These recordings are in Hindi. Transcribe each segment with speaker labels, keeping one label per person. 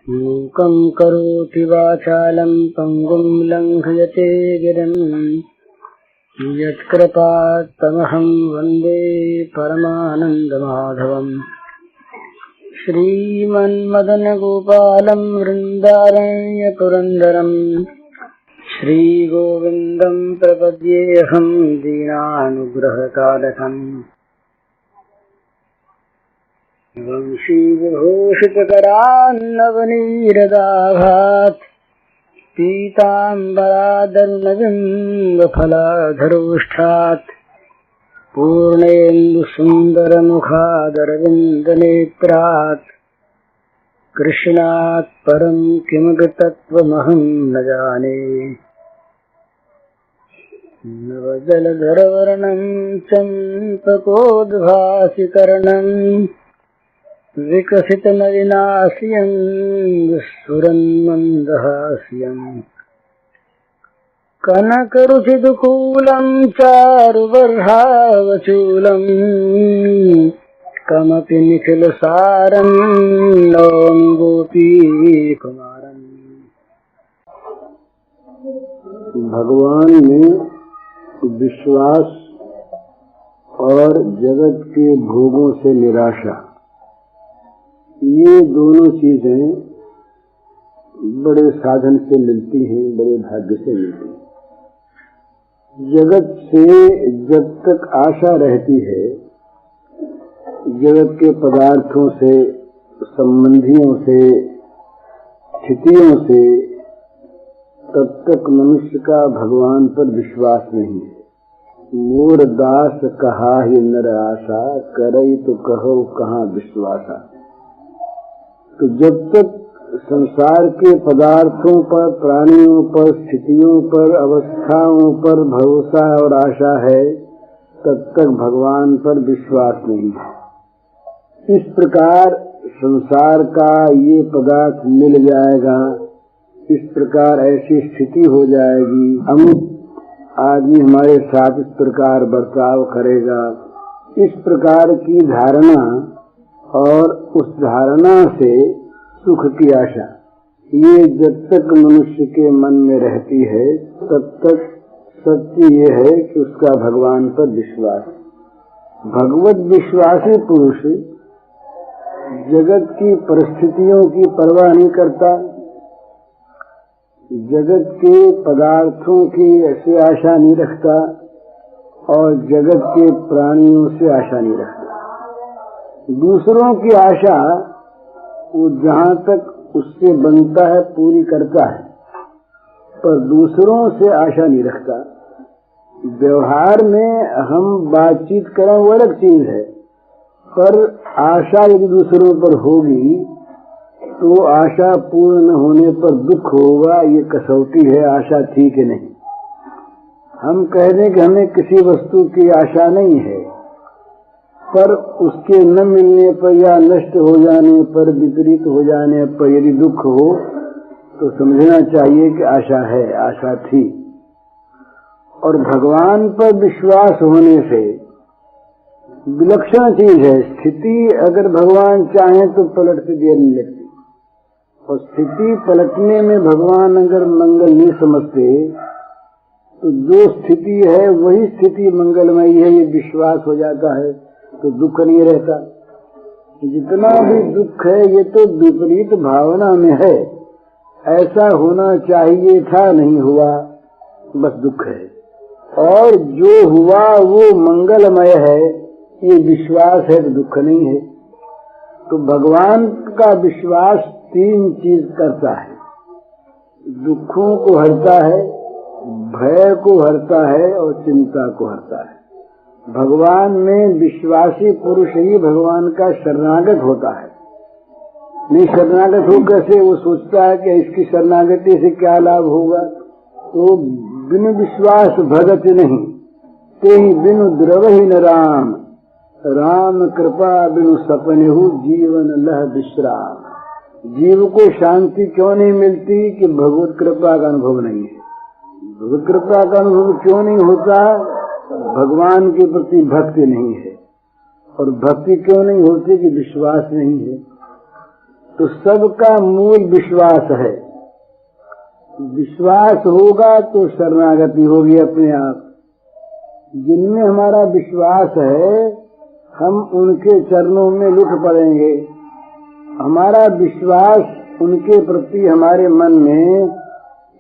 Speaker 1: मूकं करोति वाचालं पङ्गुं लङ्घयते गिरिं यत्कृपात्तमहं वन्दे परमानन्दमाधवम्। श्रीमन्मदनगोपालं वृन्दारण्यपुरन्दरम् श्रीगोविन्दं प्रपद्येऽहं दीनानुग्रहकालकम्। वंशीविभूषितकरान्नवनीरदाघात् पीताम्बरादरुणबिम्बफलाधरोष्ठात् पूर्णेन्दुसुन्दरमुखादरविन्दनेत्रात् कृष्णात् परं किमपि तत्त्वमहं न जाने। नवजलधरवर्णं चम्पकोद्भासिकर्णं विकसितनलिनास्यं स्फुरन्मन्दहास्यम्। कनकरुचिदुकूलं चारुबर्हावचूलं कमपि निखिलसारं नवं गोपीकुमारम्।
Speaker 2: भगवान में विश्वास और जगत के भोगों से निराशा, ये दोनों चीजें बड़े साधन से मिलती हैं, बड़े भाग्य से मिलती हैं। जगत से जब तक आशा रहती है, जगत के पदार्थों से, संबंधियों से, स्थितियों से, तब तक मनुष्य का भगवान पर विश्वास नहीं है। मोर दास कहा ही नर आशा, करई तो कहो कहाँ विश्वासा। तो जब तक संसार के पदार्थों पर, प्राणियों पर, स्थितियों पर, अवस्थाओं पर भरोसा और आशा है, तब तक भगवान पर विश्वास नहीं है। इस प्रकार संसार का ये पदार्थ मिल जाएगा, इस प्रकार ऐसी स्थिति हो जाएगी, अमुक आदमी हमारे साथ इस प्रकार बर्ताव करेगा, इस प्रकार की धारणा और उस धारणा से सुख की आशा, ये जब तक मनुष्य के मन में रहती है, तब तक सत्य ये है कि उसका भगवान पर विश्वास। भगवत विश्वासी पुरुष जगत की परिस्थितियों की परवाह नहीं करता, जगत के पदार्थों की ऐसी आशा नहीं रखता और जगत के प्राणियों से आशा नहीं रखता। दूसरों की आशा वो जहाँ तक उससे बनता है पूरी करता है, पर दूसरों से आशा नहीं रखता। व्यवहार में हम बातचीत करें वो अलग चीज है, पर आशा यदि दूसरों पर होगी तो आशा पूर्ण न होने पर दुख होगा, ये कसौटी है आशा थी कि नहीं। हम कह दें कि हमें किसी वस्तु की आशा नहीं है, पर उसके न मिलने पर या नष्ट हो जाने पर, विपरीत हो जाने पर यदि दुख हो तो समझना चाहिए कि आशा है, आशा थी। और भगवान पर विश्वास होने से विलक्षण चीज है। स्थिति अगर भगवान चाहे तो पलटती देर नहीं लगती, और स्थिति पलटने में भगवान अगर मंगल नहीं समझते तो जो स्थिति है वही स्थिति मंगलमयी है, ये विश्वास हो जाता है तो दुख नहीं रहता। जितना भी दुख है ये तो विपरीत भावना में है, ऐसा होना चाहिए था नहीं हुआ, बस दुख है। और जो हुआ वो मंगलमय है, ये विश्वास है तो दुख नहीं है। तो भगवान का विश्वास तीन चीज करता है, दुखों को हरता है, भय को हरता है और चिंता को हरता है। भगवान में विश्वासी पुरुष ही भगवान का शरणागत होता है। नहीं शरणागत हो कैसे, वो सोचता है कि इसकी शरणागति से क्या लाभ होगा, तो बिनु विश्वास भगत नहीं, ते ही बिनु द्रवहि न राम, राम कृपा बिनु सपनेहु जीवन लह विश्राम। जीव को शांति क्यों नहीं मिलती कि भगवत कृपा का अनुभव नहीं है। भगवत कृपा का अनुभव क्यों नहीं होता, भगवान के प्रति भक्ति नहीं है। और भक्ति क्यों नहीं होती कि विश्वास नहीं है। तो सबका मूल विश्वास है। विश्वास होगा तो शरणागति होगी अपने आप। जिनमें हमारा विश्वास है हम उनके चरणों में लुट पड़ेंगे। हमारा विश्वास उनके प्रति हमारे मन में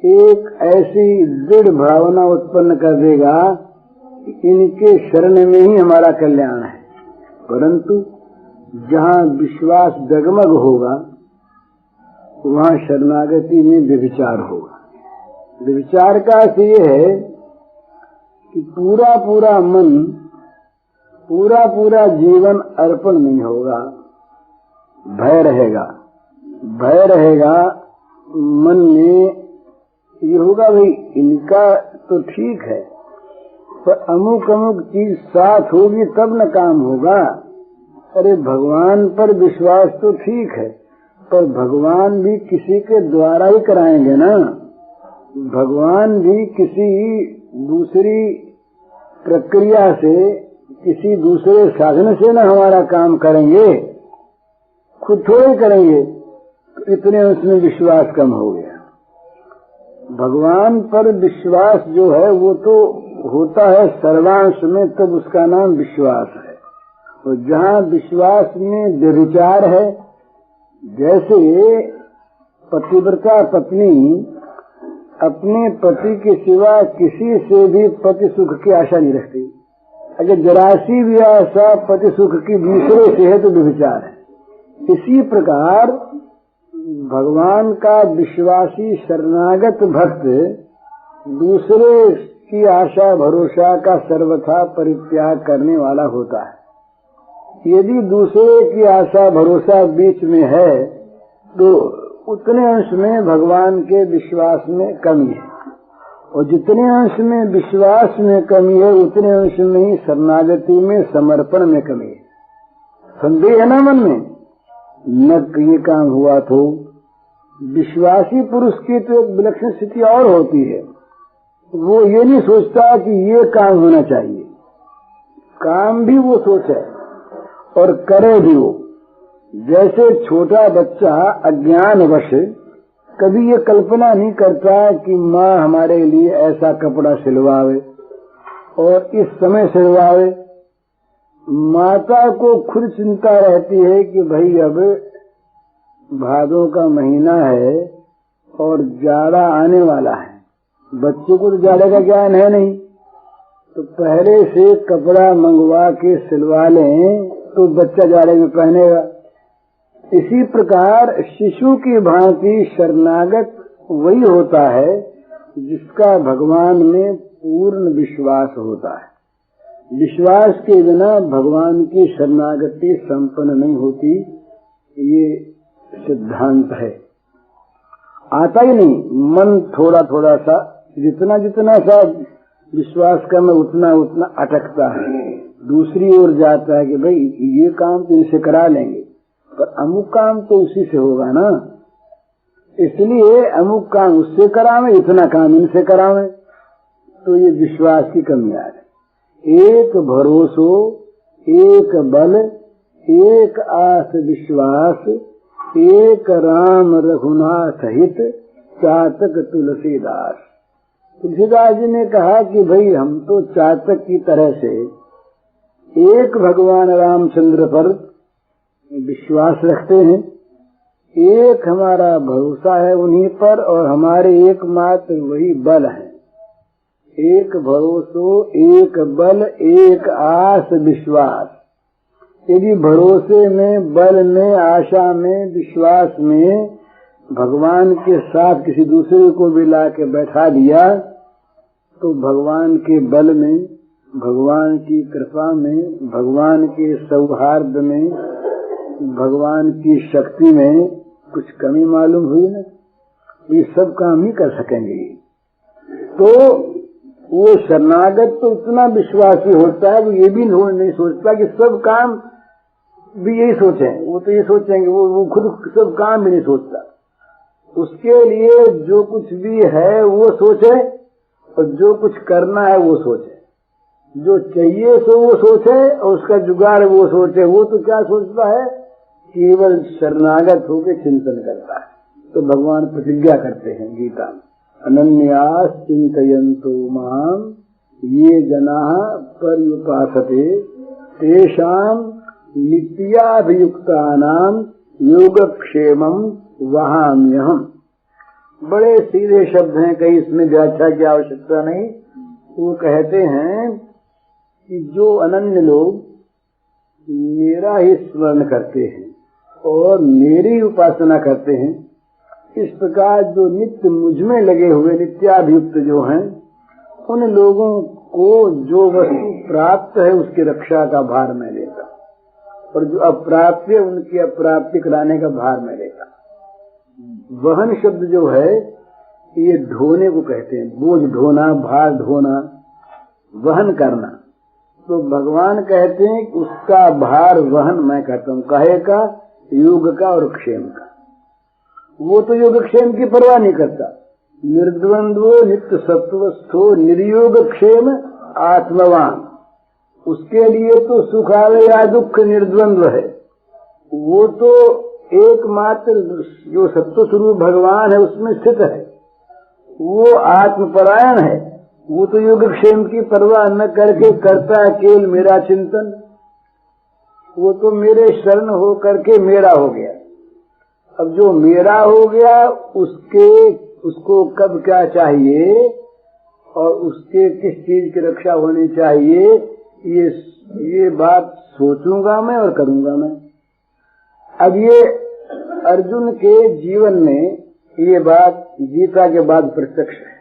Speaker 2: एक ऐसी दृढ़ भावना उत्पन्न कर देगा कि इनके शरण में ही हमारा कल्याण है। परंतु जहाँ विश्वास डगमग होगा वहाँ शरणागति में व्यभिचार होगा। व्यभिचार का अर्थ ये है कि पूरा पूरा मन, पूरा पूरा जीवन अर्पण नहीं होगा। भय रहेगा, भय रहेगा मन में। ये होगा भाई इनका तो ठीक है, पर अमुक अमुक चीज साथ होगी तब न काम होगा। अरे भगवान पर विश्वास तो ठीक है, पर भगवान भी किसी के द्वारा ही कराएंगे ना। भगवान भी किसी दूसरी प्रक्रिया से, किसी दूसरे साधन से न हमारा काम करेंगे, खुद थोड़े करेंगे। इतने उसमें विश्वास कम हो गया। भगवान पर विश्वास जो है वो तो होता है सर्वांश में, तब उसका नाम विश्वास है। और जहाँ विश्वास में व्यभिचार है, जैसे पतिव्रता पत्नी अपने पति के सिवा किसी से भी पति सुख की आशा नहीं रखती। अगर जरासी भी आशा पति सुख की दूसरे से है तो व्यभिचार है। इसी प्रकार भगवान का विश्वासी शरणागत भक्त दूसरे की आशा भरोसा का सर्वथा परित्याग करने वाला होता है। यदि दूसरे की आशा भरोसा बीच में है तो उतने अंश में भगवान के विश्वास में कमी है, और जितने अंश में विश्वास में कमी है उतने अंश में ही शरणागति में, समर्पण में कमी है। संदेह है ना मन में, न ये काम हुआ तो विश्वासी पुरुष की तो एक विलक्षण स्थिति और होती है। वो ये नहीं सोचता कि ये काम होना चाहिए, काम भी वो सोचे और करे भी वो। जैसे छोटा बच्चा अज्ञानवश कभी ये कल्पना नहीं करता कि माँ हमारे लिए ऐसा कपड़ा सिलवावे और इस समय सिलवावे। माता को खुद चिंता रहती है कि भाई अब भादों का महीना है और जाड़ा आने वाला है। बच्चे को तो जाड़े का ज्ञान है नहीं, तो पहले से कपड़ा मंगवा के सिलवा लें तो बच्चा जाड़े में पहनेगा। इसी प्रकार शिशु की भांति शरणागत वही होता है जिसका भगवान में पूर्ण विश्वास होता है। विश्वास के बिना भगवान की शरणागति संपन्न नहीं होती, ये सिद्धांत है। आता ही नहीं, मन थोड़ा थोड़ा सा, जितना जितना सा विश्वास का में उतना उतना अटकता है, दूसरी ओर जाता है कि भाई ये काम तो इनसे करा लेंगे, पर अमुक काम तो उसी से होगा ना, इसलिए अमुक काम उससे करावे, इतना काम इनसे करावे। तो ये विश्वास की कमी आ रही। एक भरोसो, एक बल, एक आस विश्वास, एक राम रघुनाथ हित, चातक तुलसीदास। तुलसीदास जी ने कहा कि भाई हम तो चातक की तरह से एक भगवान रामचंद्र पर विश्वास रखते हैं, एक हमारा भरोसा है उन्हीं पर, और हमारे एकमात्र वही बल है। एक भरोसो, एक बल, एक आस विश्वास। यदि भरोसे में, बल में, आशा में, विश्वास में भगवान के साथ किसी दूसरे को भी ला के बैठा दिया तो भगवान के बल में, भगवान की कृपा में, भगवान के सौहार्द में, भगवान की शक्ति में कुछ कमी मालूम हुई ना, ये सब काम ही कर सकेंगे। तो वो शरणागत तो उतना विश्वासी होता है, वो ये भी नहीं सोचता कि सब काम भी यही सोचें। वो तो ये सोचेंगे, वो खुद सब काम भी नहीं सोचता। उसके लिए जो कुछ भी है वो सोचे, और जो कुछ करना है वो सोचे। जो चाहिए सो वो सोचे, और उसका जुगाड़ वो सोचे। वो तो क्या सोचता है केवल शरणागत होकर चिंतन करता है। तो भगवान प्रतिज्ञा करते हैं गीता में, अनन्यास चिंतयन्तो माम ये जनाः पर्युपासते तेषां नित्याभियुक्तानां योगक्षेमं वहाम्यहम्। बड़े सीधे शब्द हैं, कहीं इसमें व्याख्या की आवश्यकता नहीं। वो कहते हैं कि जो अनन्य लोग मेरा ही स्मरण करते हैं और मेरी उपासना करते हैं, इस प्रकार जो नित्य मुझ में लगे हुए नित्याभियुक्त जो हैं, उन लोगों को जो वस्तु प्राप्त है उसकी रक्षा का भार मैं लेता, और जो अप्राप्त है उनकी अप्राप्ति कराने का भार मैं लेता। वहन शब्द जो है ये ढोने को कहते हैं, बोझ ढोना, भार ढोना, वहन करना। तो भगवान कहते हैं कि उसका भार वहन मैं करता हूँ, काहे का? योग का और क्षेम का। वो तो योगक्षेम की परवाह नहीं करता। निर्द्वंद्वो नित्य सत्वस्थो निर्योग क्षेम आत्मवान, उसके लिए तो सुख आवे या दुख निर्द्वंद्व है। वो तो एकमात्र जो सत्व स्वरूप भगवान है उसमें स्थित है, वो आत्मपरायण है। वो तो योगक्षेम की परवाह न करके करता है केवल मेरा चिंतन। वो तो मेरे शरण हो करके मेरा हो गया। अब जो मेरा हो गया उसको कब क्या चाहिए और उसके किस चीज की रक्षा होनी चाहिए, ये बात सोचूंगा मैं और करूंगा मैं। अब ये अर्जुन के जीवन में ये बात गीता के बाद प्रत्यक्ष है।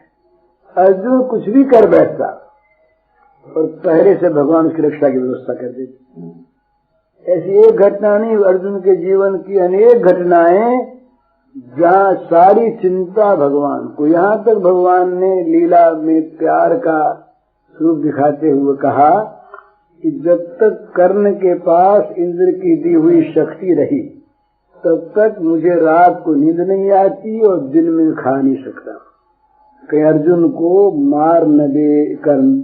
Speaker 2: अर्जुन कुछ भी कर बैठता और पहले से भगवान उसकी रक्षा की व्यवस्था कर देते। ऐसी एक घटना नहीं, अर्जुन के जीवन की अनेक घटनाएं जहाँ सारी चिंता भगवान को। यहाँ तक भगवान ने लीला में प्यार का स्वरूप दिखाते हुए कहा कि जब तक कर्ण के पास इंद्र की दी हुई शक्ति रही तब तक मुझे रात को नींद नहीं आती और दिन में खा नहीं सकता, कहीं अर्जुन को मार न दे कर्ण।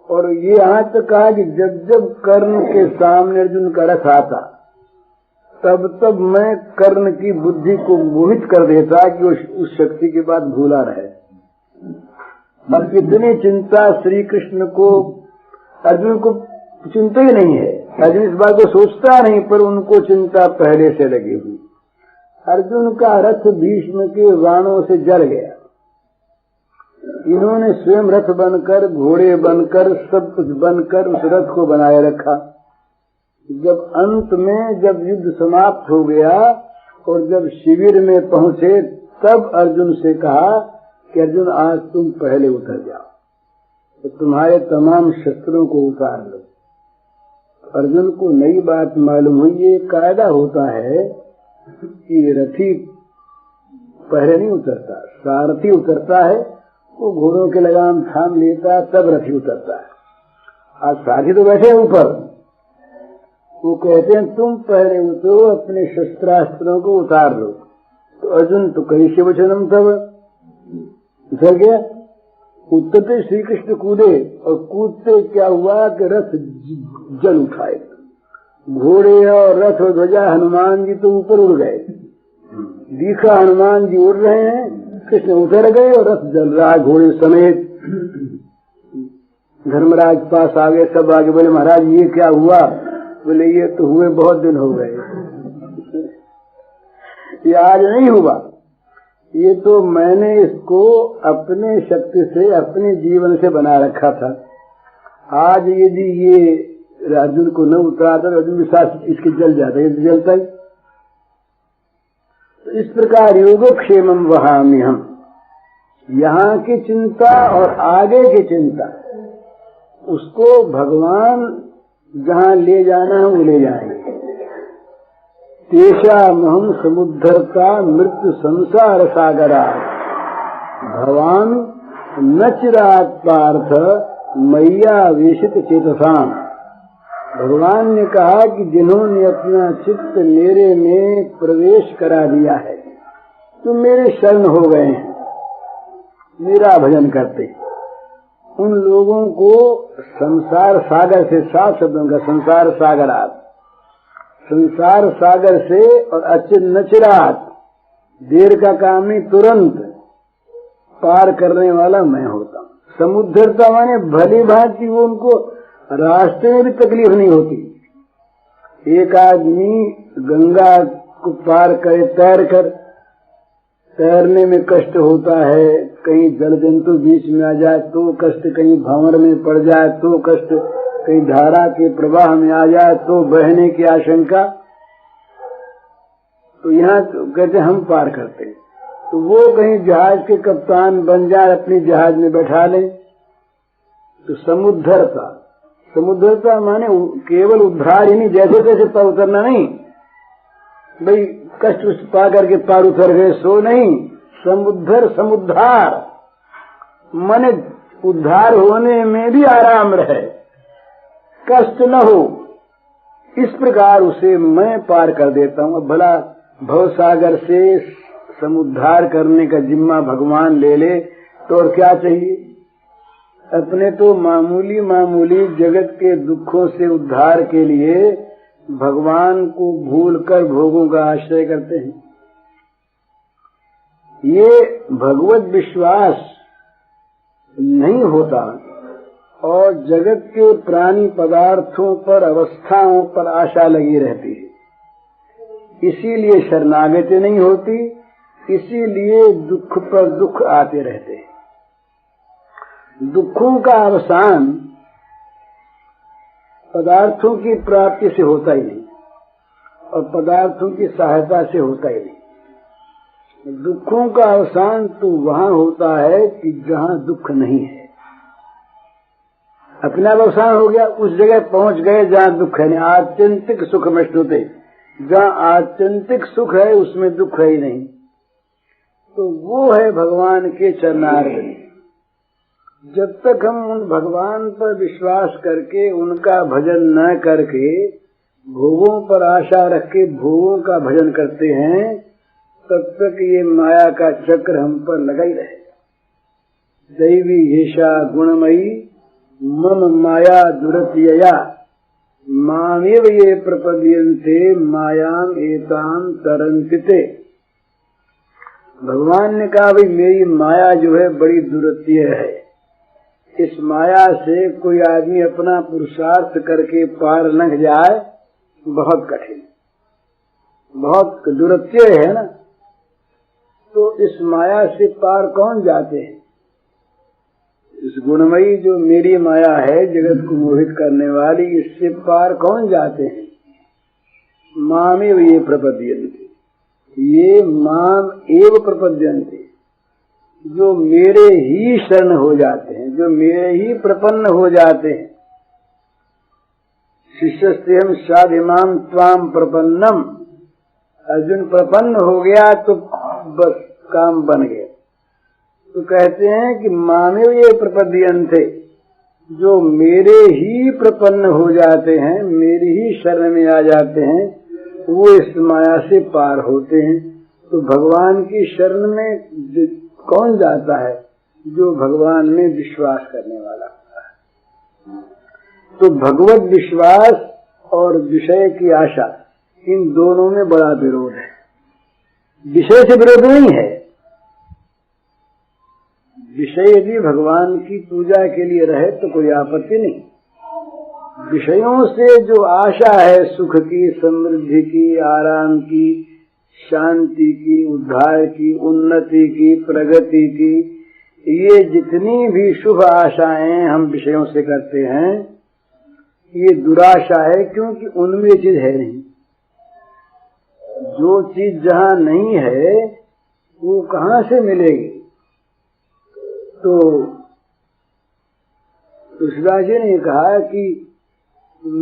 Speaker 2: और ये यहाँ तक कहा कि जब जब कर्ण के सामने अर्जुन का रथ आता तब तब मैं कर्ण की बुद्धि को मोहित कर देता कि उस शक्ति की बात भूला रहे। अब कितनी चिंता श्री कृष्ण को, अर्जुन को चिंता ही नहीं है, अर्जुन इस बात को सोचता नहीं, पर उनको चिंता पहले से लगी हुई। अर्जुन का रथ भीष्म के बाणों से जल गया। इन्होंने स्वयं रथ बनकर, घोड़े बनकर, सब कुछ बनकर उस रथ को बनाए रखा। जब अंत में जब युद्ध समाप्त हो गया और जब शिविर में पहुंचे तब अर्जुन से कहा कि अर्जुन आज तुम पहले उतर जाओ, तो तुम्हारे तमाम शस्त्रों को उतार लो। अर्जुन को नई बात मालूम हुई। ये कायदा होता है कि रथी पहले नहीं उतरता, सारथी उतरता है, वो घोड़ों के लगाम थाम लेता है तब रथी उतरता है। आज सारथी तो बैठे ऊपर, वो कहते हैं तुम पहले उतरो, अपने शस्त्रास्त्रों को उतार लो। तो अर्जुन तो कहीं शिवचनम तब उतर गया। उतरते श्री कृष्ण कूदे और कूदते क्या हुआ कि रथ जल उठाए। घोड़े और रथ और ध्वजा हनुमान जी तो ऊपर उड़ गए, दिखा हनुमान जी उड़ रहे हैं, कृष्ण उतर गए और रथ जल रहा है घोड़े समेत। धर्मराज पास आ गए, सब आगे बोले महाराज ये क्या हुआ? बोले ये तो हुए बहुत दिन हो गए, ये आज नहीं हुआ, ये तो मैंने इसको अपने शक्ति से अपने जीवन से बना रखा था। आज यदि ये अर्जुन को न उतराता तो अर्जुन के साथ इसके जल जाता, ये जलता ही। तो इस प्रकार योगक्षेमम वहाम्यहम्, यहाँ की चिंता और आगे की चिंता उसको भगवान जहाँ ले जाना है वो ले जाएंगे। तेषामहं समुद्धरता मृत्यु संसार सागरा भवान न चिरात् पार्थ मैया वेशित चेतसाम। भगवान ने कहा कि जिन्होंने अपना चित्त मेरे में प्रवेश करा दिया है, तो मेरे शरण हो गए हैं, मेरा भजन करते, उन लोगों को संसार सागर से, सात शब्दों का संसार सागर आप, संसार सागर से और अचिन्नचिरात देर का काम नहीं तुरंत पार करने वाला मैं होता हूँ। समुद्रता माने भली भांति वो उनको रास्ते में भी तकलीफ नहीं होती। एक आदमी गंगा को पार करे तैर कर, तैरने में कष्ट होता है, कहीं जल जंतु बीच में आ जाए तो कष्ट, कहीं भंवर में पड़ जाए तो कष्ट, कहीं धारा के प्रवाह में आ जाए तो बहने की आशंका। तो यहाँ तो कहते हम पार करते हैं। तो वो कहीं जहाज के कप्तान बन जाए, अपनी जहाज में बैठा ले, तो समुद्रता माने केवल उद्धार ही नहीं, जैसे तैसे पार उतरना नहीं, भाई कष्ट उष्ट पा करके पार उतर गए सो नहीं। समुद्धार माने उद्धार होने में भी आराम रहे, कष्ट न हो, इस प्रकार उसे मैं पार कर देता हूँ। अब भला भवसागर से समुद्धार करने का जिम्मा भगवान ले ले तो और क्या चाहिए। अपने तो मामूली जगत के दुखों से उद्धार के लिए भगवान को भूलकर भोगों का आश्रय करते हैं। ये भगवत विश्वास नहीं होता और जगत के प्राणी पदार्थों पर, अवस्थाओं पर आशा लगी रहती है। इसीलिए शरणागति नहीं होती, इसीलिए दुख पर दुख आते रहते हैं। दुखों का अवसान पदार्थों की प्राप्ति से होता ही नहीं और पदार्थों की सहायता से होता ही नहीं। दुखों का अवसान तो वहां होता है कि जहां दुख नहीं है। अपना अवसान हो गया, उस जगह पहुंच गए जहां दुख है नहीं। आत्यंतिक सुख में श्रुते, जहां आत्यंतिक सुख है उसमें दुख है ही नहीं। तो वो है भगवान के चरणारविंद। जब तक हम उन भगवान पर विश्वास करके उनका भजन न करके भोगों पर आशा रख के भोगों का भजन करते हैं, तब तक ये माया का चक्र हम पर लगा ही रहेगा। दैवी येषा गुणमयी मम माया दुरत्यया मामेव ये प्रपद्यन्ते मायाम एताम तरन्ति ते। भगवान ने कहा भाई मेरी माया जो है बड़ी दुरत्य है। इस माया से कोई आदमी अपना पुरुषार्थ करके पार लंघ जाए बहुत कठिन, बहुत दुरत्य है ना। तो इस माया से पार कौन जाते हैं? इस गुणमयी जो मेरी माया है जगत को मोहित करने वाली, इससे पार कौन जाते हैं? मामेव ये प्रपद्यन्ते, ये माम एव प्रपद्यन्ते, जो मेरे ही शरण हो जाते हैं, जो मेरे ही प्रपन्न हो जाते हैं। शिष्यस्तेहं साधिमाम त्वाम प्रपन्नम। अर्जुन प्रपन्न हो गया तो बस काम बन गया। तो कहते हैं कि मामेव ये प्रपद्यन्ते, जो मेरे ही प्रपन्न हो जाते हैं, मेरी ही शरण में आ जाते हैं, वो इस माया से पार होते हैं। तो भगवान की शरण में कौन जाता है? जो भगवान में विश्वास करने वाला होता है। तो भगवत विश्वास और विषय की आशा, इन दोनों में बड़ा विरोध है। विषय से विरोध नहीं है। विषय यदि भगवान की पूजा के लिए रहे तो कोई आपत्ति नहीं। विषयों से जो आशा है सुख की, समृद्धि की, आराम की, शांति की, उद्धार की, उन्नति की, प्रगति की, ये जितनी भी शुभ आशाएं हम विषयों से करते हैं, ये दुराशा है, क्योंकि उनमें चीज है नहीं। जो चीज जहां नहीं है वो कहां से मिलेगी? तो तुलसीदास जी ने कहा कि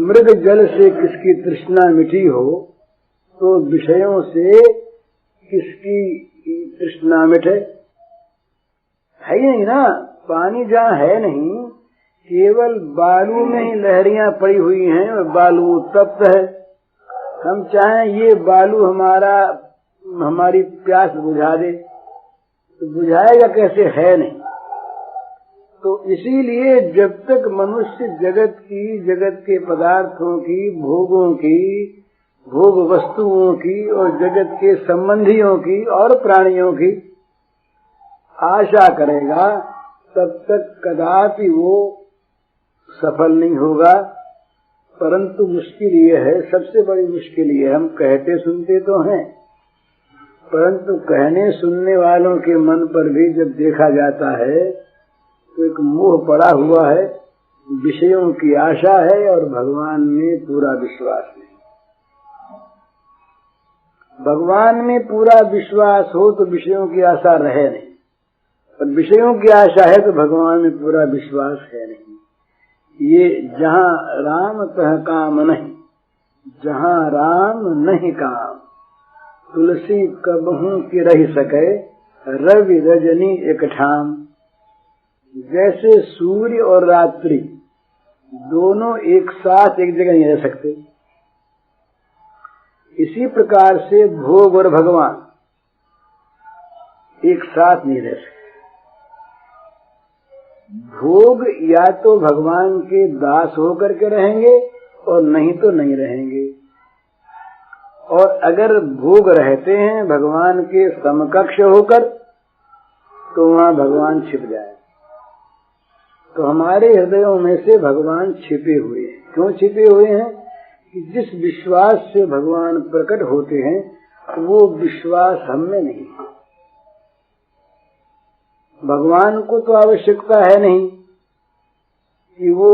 Speaker 2: मृग जल से किसकी तृष्णा मिटी हो, तो विषयों से किसकी तृष्णा मिटे? है ही नहीं ना। पानी जहाँ है नहीं, केवल बालू में ही लहरियां पड़ी हुई हैं और बालू उत्तप्त है। हम चाहें ये बालू हमारी प्यास बुझा दे, तो बुझाएगा कैसे? है नहीं। तो इसीलिए जब तक मनुष्य जगत के पदार्थों की, भोगों की भोग वस्तुओं की और जगत के संबंधियों की और प्राणियों की आशा करेगा, तब तक कदापि वो सफल नहीं होगा। परंतु मुश्किल ये है, सबसे बड़ी मुश्किल ये, हम कहते सुनते तो हैं, परंतु कहने सुनने वालों के मन पर भी जब देखा जाता है तो एक मोह पड़ा हुआ है, विषयों की आशा है और भगवान में पूरा विश्वास नहीं। भगवान में पूरा विश्वास हो तो विषयों की आशा रहे नहीं, और विषयों की आशा है तो भगवान में पूरा विश्वास है नहीं। ये जहाँ राम तह काम नहीं, जहाँ राम नहीं काम, तुलसी कबहू की रह सके, रवि रजनी एक ठाम। जैसे सूर्य और रात्रि दोनों एक साथ एक जगह नहीं रह सकते, इसी प्रकार से भोग और भगवान एक साथ नहीं रह सकते। भोग या तो भगवान के दास होकर के रहेंगे और नहीं तो नहीं रहेंगे, और अगर भोग रहते हैं भगवान के समकक्ष होकर तो वहां भगवान छिप जाए। तो हमारे हृदयों में से भगवान छिपे हुए हैं। क्यों छिपे हुए हैं? कि जिस विश्वास से भगवान प्रकट होते हैं वो विश्वास हम में नहीं है। भगवान को तो आवश्यकता है नहीं कि वो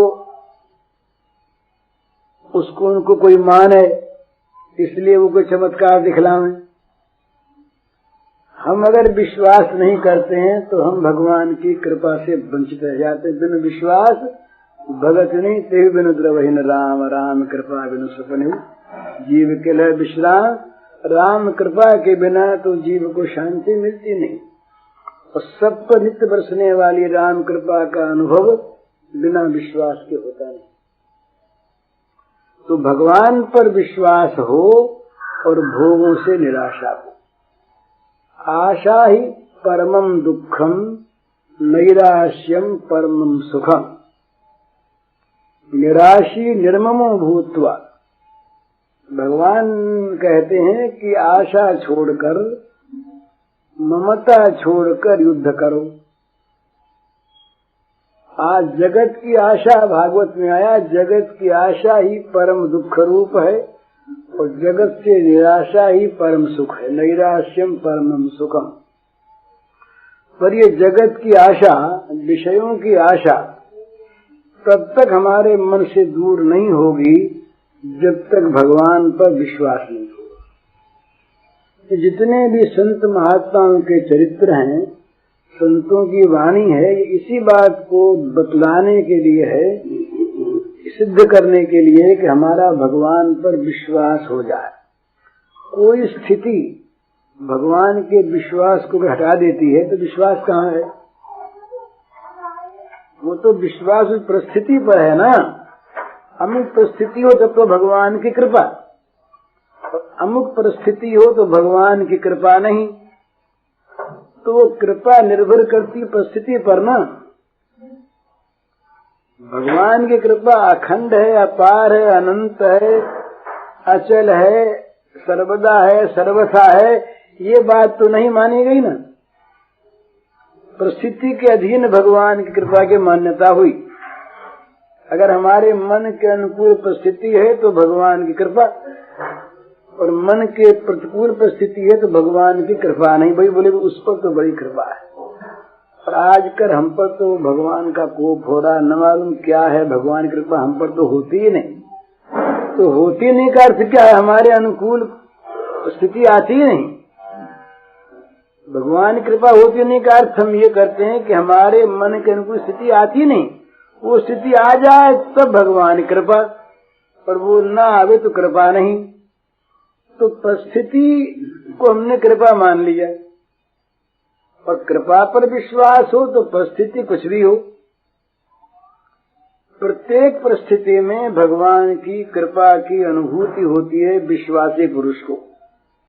Speaker 2: उसको उनको कोई माने, इसलिए वो कोई चमत्कार दिखलावें। हम अगर विश्वास नहीं करते हैं तो हम भगवान की कृपा से वंचित रह जाते। बिन विश्वास भगत नहीं ते बिन द्रवहीन राम, राम कृपा बिन सपन जीव के लिए विश्राम। राम कृपा के बिना तो जीव को शांति मिलती नहीं, और सब पर नित्य बरसने वाली राम कृपा का अनुभव बिना विश्वास के होता नहीं। तो भगवान पर विश्वास हो और भोगों से निराशा हो। आशा ही परमम दुखम, नैराश्यम परमम सुखम। निराशी निर्ममो भूत्वा। भगवान कहते हैं कि आशा छोड़कर, ममता छोड़कर युद्ध करो। आज जगत की आशा, भागवत में आया, जगत की आशा ही परम दुख रूप है और जगत से निराशा ही परम सुख है। नैराश्यम परमम सुखम। पर ये जगत की आशा, विषयों की आशा तब तक हमारे मन से दूर नहीं होगी जब तक भगवान पर विश्वास नहीं होगा। जितने भी संत महात्माओं के चरित्र हैं, संतों की वाणी है, इसी बात को बतलाने के लिए है, सिद्ध करने के लिए कि हमारा भगवान पर विश्वास हो जाए। कोई स्थिति भगवान के विश्वास को हटा देती है तो विश्वास कहाँ है? वो तो विश्वास उस परिस्थिति पर है ना। अमुक परिस्थिति हो तब तो भगवान की कृपा, और अमुक परिस्थिति हो तो भगवान की कृपा नहीं। तो वो कृपा निर्भर करती परिस्थिति पर ना। भगवान की कृपा अखंड है, अपार है, अनंत है, अचल है, सर्वदा है, सर्वथा है, ये बात तो नहीं मानी गई ना। परिस्थिति के अधीन भगवान की कृपा की मान्यता हुई। अगर हमारे मन के अनुकूल परिस्थिति है तो भगवान की कृपा, और मन के प्रतिकूल परिस्थिति है तो भगवान की कृपा नहीं। भाई बोले उस पर तो बड़ी कृपा है, और आजकल हम पर तो भगवान का कोप हो रहा, न मालूम क्या है। भगवान की कृपा हम पर तो होती ही नहीं। तो होती नहीं का अर्थ क्या है? हमारे अनुकूल स्थिति आती ही नहीं। भगवान की कृपा होती नहीं का अर्थ हम ये करते हैं कि हमारे मन के अनुकूल स्थिति आती नहीं। वो स्थिति आ जाए तब भगवान की कृपा, और वो ना आवे तो कृपा नहीं। तो परिस्थिति को हमने कृपा मान लिया, और कृपा पर विश्वास हो तो परिस्थिति कुछ भी हो। प्रत्येक परिस्थिति में भगवान की कृपा की अनुभूति होती है विश्वासी पुरुष को।